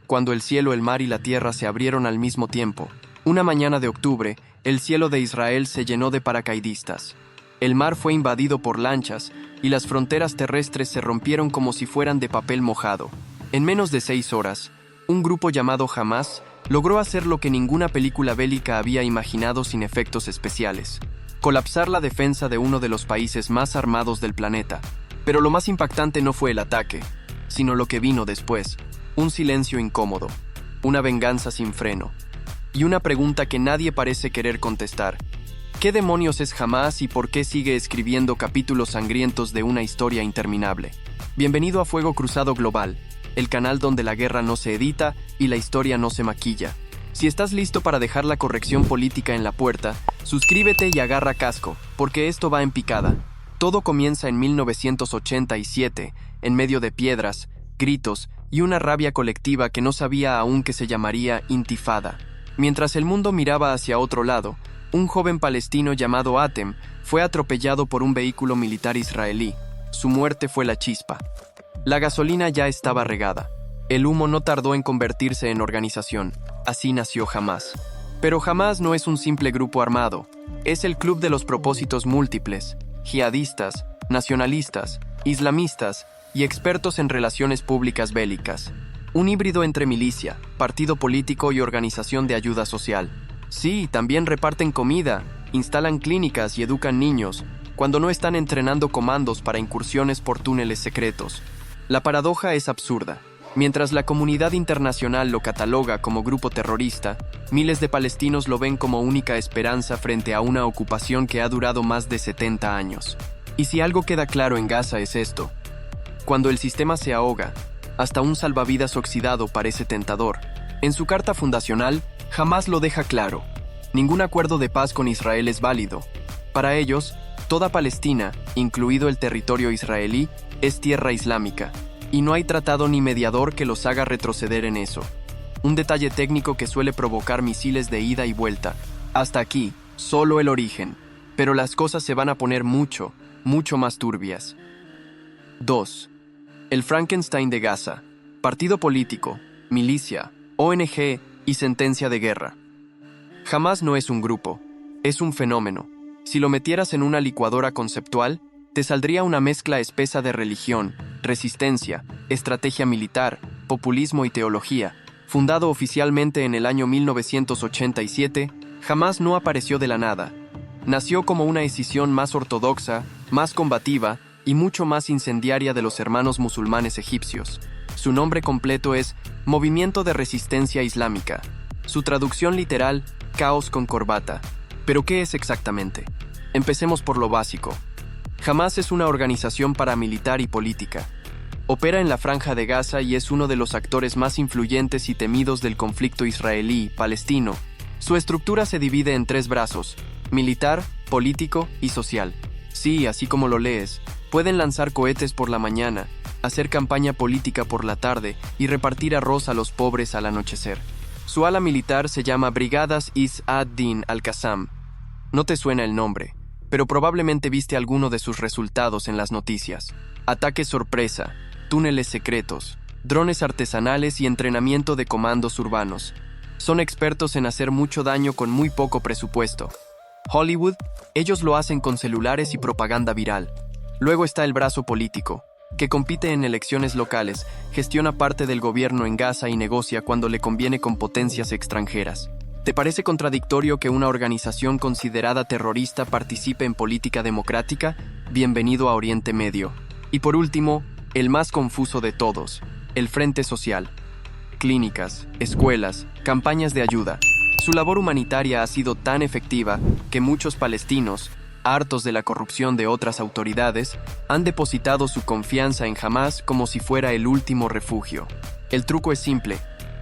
cuando el cielo, el mar y la tierra se abrieron al mismo tiempo. Una mañana de octubre, el cielo de Israel se llenó de paracaidistas. El mar fue invadido por lanchas y las fronteras terrestres se rompieron como si fueran de papel mojado. En menos de 6 horas, un grupo llamado Hamás logró hacer lo que ninguna película bélica había imaginado sin efectos especiales: colapsar la defensa de uno de los países más armados del planeta. Pero lo más impactante no fue el ataque, sino lo que vino después: un silencio incómodo, una venganza sin freno, y una pregunta que nadie parece querer contestar. ¿Qué demonios es Hamás y por qué sigue escribiendo capítulos sangrientos de una historia interminable? Bienvenido a Fuego Cruzado Global, el canal donde la guerra no se edita y la historia no se maquilla. Si estás listo para dejar la corrección política en la puerta, suscríbete y agarra casco, porque esto va en picada. Todo comienza en 1987, en medio de piedras, gritos y una rabia colectiva que no sabía aún que se llamaría Intifada. Mientras el mundo miraba hacia otro lado, un joven palestino llamado Atem fue atropellado por un vehículo militar israelí. Su muerte fue la chispa. La gasolina ya estaba regada. El humo no tardó en convertirse en organización. Así nació Hamás. Pero Hamás no es un simple grupo armado. Es el club de los propósitos múltiples: jihadistas, nacionalistas, islamistas y expertos en relaciones públicas bélicas. Un híbrido entre milicia, partido político y organización de ayuda social. Sí, también reparten comida, instalan clínicas y educan niños, cuando no están entrenando comandos para incursiones por túneles secretos. La paradoja es absurda. Mientras la comunidad internacional lo cataloga como grupo terrorista, miles de palestinos lo ven como única esperanza frente a una ocupación que ha durado más de 70 años. Y si algo queda claro en Gaza es esto: cuando el sistema se ahoga, hasta un salvavidas oxidado parece tentador. En su carta fundacional, Hamás lo deja claro: ningún acuerdo de paz con Israel es válido. Para ellos, toda Palestina, incluido el territorio israelí, es tierra islámica, y no hay tratado ni mediador que los haga retroceder en eso. Un detalle técnico que suele provocar misiles de ida y vuelta. Hasta aquí, solo el origen. Pero las cosas se van a poner mucho más turbias. 2. El Frankenstein de Gaza. Partido político, milicia, ONG y sentencia de guerra. Hamás no es un grupo, es un fenómeno. Si lo metieras en una licuadora conceptual, te saldría una mezcla espesa de religión, resistencia, estrategia militar, populismo y teología. Fundado oficialmente en el año 1987, Hamás no apareció de la nada. Nació como una escisión más ortodoxa, más combativa y mucho más incendiaria de los hermanos musulmanes egipcios. Su nombre completo es Movimiento de Resistencia Islámica. Su traducción literal: caos con corbata. ¿Pero qué es exactamente? Empecemos por lo básico. Hamás es una organización paramilitar y política. Opera en la Franja de Gaza y es uno de los actores más influyentes y temidos del conflicto israelí-palestino. Su estructura se divide en 3 brazos: militar, político y social. Sí, así como lo lees, pueden lanzar cohetes por la mañana, hacer campaña política por la tarde y repartir arroz a los pobres al anochecer. Su ala militar se llama Brigadas Izz ad-Din al-Qassam. No te suena el nombre, pero probablemente viste alguno de sus resultados en las noticias. Ataques sorpresa, túneles secretos, drones artesanales y entrenamiento de comandos urbanos. Son expertos en hacer mucho daño con muy poco presupuesto. Hollywood, ellos lo hacen con celulares y propaganda viral. Luego está el brazo político, que compite en elecciones locales, gestiona parte del gobierno en Gaza y negocia cuando le conviene con potencias extranjeras. ¿Te parece contradictorio que una organización considerada terrorista participe en política democrática? Bienvenido a Oriente Medio. Y por último, el más confuso de todos, el Frente Social. Clínicas, escuelas, campañas de ayuda. Su labor humanitaria ha sido tan efectiva que muchos palestinos, hartos de la corrupción de otras autoridades, han depositado su confianza en Hamás como si fuera el último refugio. El truco es simple: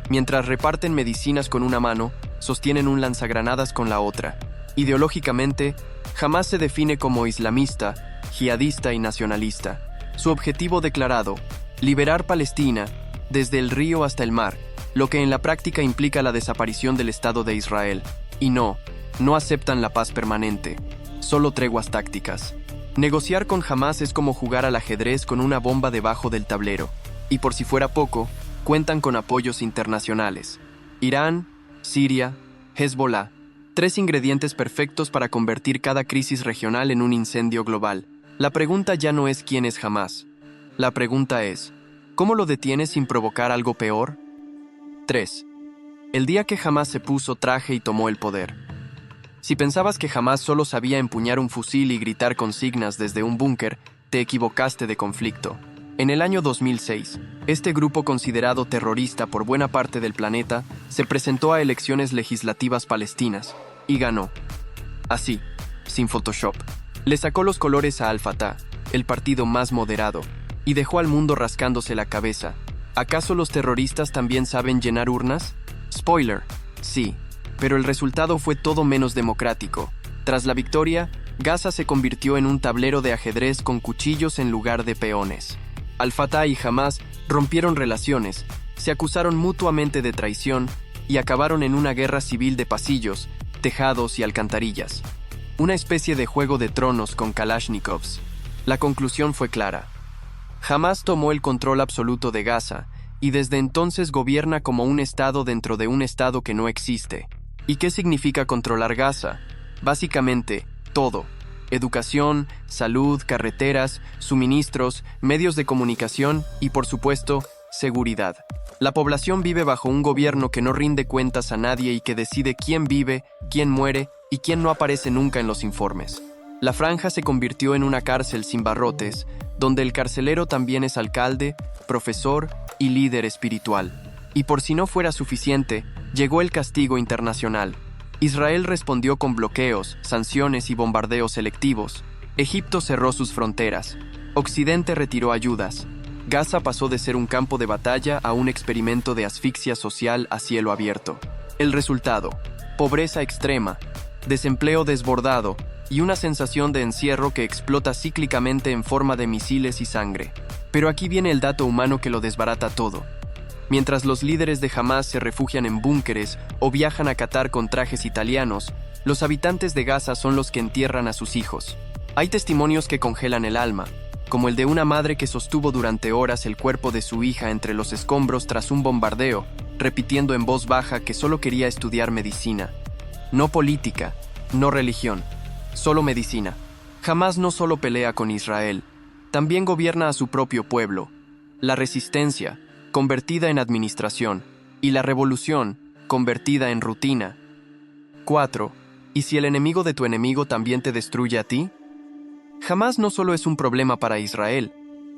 mientras reparten medicinas con una mano, sostienen un lanzagranadas con la otra. Ideológicamente, Hamás se define como islamista, jihadista y nacionalista. Su objetivo declarado: liberar Palestina, desde el río hasta el mar, lo que en la práctica implica la desaparición del Estado de Israel. Y no aceptan la paz permanente, solo treguas tácticas. Negociar con Hamás es como jugar al ajedrez con una bomba debajo del tablero. Y por si fuera poco, cuentan con apoyos internacionales. Irán, Siria, Hezbollah. 3 ingredientes perfectos para convertir cada crisis regional en un incendio global. La pregunta ya no es quién es Hamás. La pregunta es, ¿cómo lo detienes sin provocar algo peor? 3. El día que Hamás se puso traje y tomó el poder. Si pensabas que Hamás solo sabía empuñar un fusil y gritar consignas desde un búnker, te equivocaste de conflicto. En el año 2006, este grupo considerado terrorista por buena parte del planeta se presentó a elecciones legislativas palestinas y ganó. Así, sin Photoshop. Le sacó los colores a Al-Fatah, el partido más moderado, y dejó al mundo rascándose la cabeza. ¿Acaso los terroristas también saben llenar urnas? Spoiler, sí, pero el resultado fue todo menos democrático. Tras la victoria, Gaza se convirtió en un tablero de ajedrez con cuchillos en lugar de peones. Al-Fatah y Hamás rompieron relaciones, se acusaron mutuamente de traición y acabaron en una guerra civil de pasillos, tejados y alcantarillas. Una especie de juego de tronos con Kalashnikovs. La conclusión fue clara. Hamás tomó el control absoluto de Gaza y desde entonces gobierna como un estado dentro de un estado que no existe. ¿Y qué significa controlar Gaza? Básicamente, todo. Educación, salud, carreteras, suministros, medios de comunicación y, por supuesto, seguridad. La población vive bajo un gobierno que no rinde cuentas a nadie y que decide quién vive, quién muere y quién no aparece nunca en los informes. La franja se convirtió en una cárcel sin barrotes, donde el carcelero también es alcalde, profesor y líder espiritual. Y por si no fuera suficiente, llegó el castigo internacional. Israel respondió con bloqueos, sanciones y bombardeos selectivos. Egipto cerró sus fronteras. Occidente retiró ayudas. Gaza pasó de ser un campo de batalla a un experimento de asfixia social a cielo abierto. El resultado: pobreza extrema, desempleo desbordado y una sensación de encierro que explota cíclicamente en forma de misiles y sangre. Pero aquí viene el dato humano que lo desbarata todo. Mientras los líderes de Hamás se refugian en búnkeres o viajan a Qatar con trajes italianos, los habitantes de Gaza son los que entierran a sus hijos. Hay testimonios que congelan el alma, como el de una madre que sostuvo durante horas el cuerpo de su hija entre los escombros tras un bombardeo, repitiendo en voz baja que solo quería estudiar medicina. No política, no religión, solo medicina. Hamás no solo pelea con Israel, también gobierna a su propio pueblo. La resistencia, convertida en administración, y la revolución, convertida en rutina. 4. ¿Y si el enemigo de tu enemigo también te destruye a ti? Hamás no solo es un problema para Israel,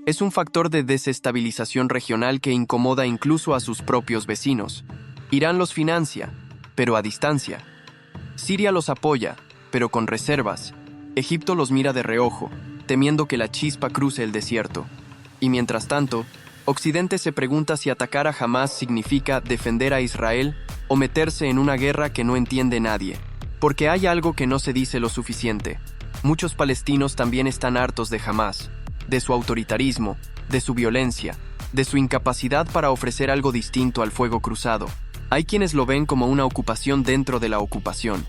es un factor de desestabilización regional que incomoda incluso a sus propios vecinos. Irán los financia, pero a distancia. Siria los apoya, pero con reservas. Egipto los mira de reojo, temiendo que la chispa cruce el desierto. Y mientras tanto, Occidente se pregunta si atacar a Hamás significa defender a Israel o meterse en una guerra que no entiende nadie. Porque hay algo que no se dice lo suficiente. Muchos palestinos también están hartos de Hamás, de su autoritarismo, de su violencia, de su incapacidad para ofrecer algo distinto al fuego cruzado. Hay quienes lo ven como una ocupación dentro de la ocupación.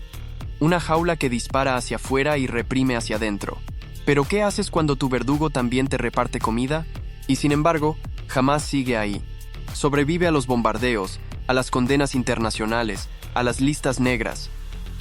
Una jaula que dispara hacia afuera y reprime hacia adentro. ¿Pero qué haces cuando tu verdugo también te reparte comida? Y sin embargo, Hamás sigue ahí. Sobrevive a los bombardeos, a las condenas internacionales, a las listas negras.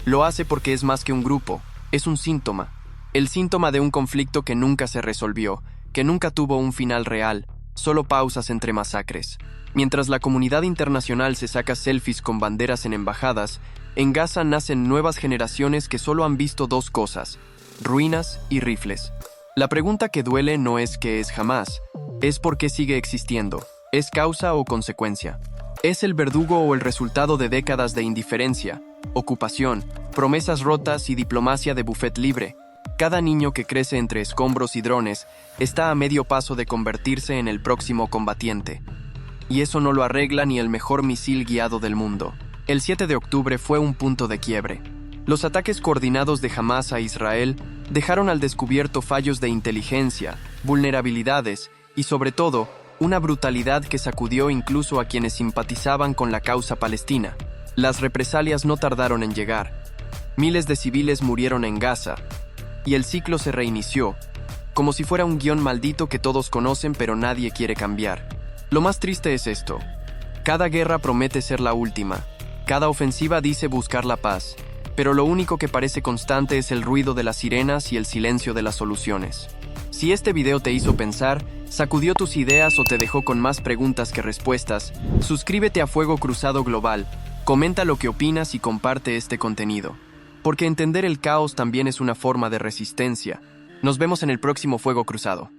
Lo hace porque es más que un grupo, es un síntoma. El síntoma de un conflicto que nunca se resolvió, que nunca tuvo un final real, solo pausas entre masacres. Mientras la comunidad internacional se saca selfies con banderas en embajadas, en Gaza nacen nuevas generaciones que solo han visto 2 cosas: ruinas y rifles. La pregunta que duele no es qué es Hamás, es por qué sigue existiendo. ¿Es causa o consecuencia? ¿Es el verdugo o el resultado de décadas de indiferencia, ocupación, promesas rotas y diplomacia de buffet libre? Cada niño que crece entre escombros y drones está a medio paso de convertirse en el próximo combatiente. Y eso no lo arregla ni el mejor misil guiado del mundo. El 7 de octubre fue un punto de quiebre. Los ataques coordinados de Hamás a Israel dejaron al descubierto fallos de inteligencia, vulnerabilidades y, sobre todo, una brutalidad que sacudió incluso a quienes simpatizaban con la causa palestina. Las represalias no tardaron en llegar. Miles de civiles murieron en Gaza, y el ciclo se reinició, como si fuera un guión maldito que todos conocen pero nadie quiere cambiar. Lo más triste es esto: Cada guerra promete ser la última. Cada ofensiva dice buscar la paz. Pero lo único que parece constante es el ruido de las sirenas y el silencio de las soluciones. Si este video te hizo pensar, sacudió tus ideas o te dejó con más preguntas que respuestas, suscríbete a Fuego Cruzado Global, comenta lo que opinas y comparte este contenido. Porque entender el caos también es una forma de resistencia. Nos vemos en el próximo Fuego Cruzado.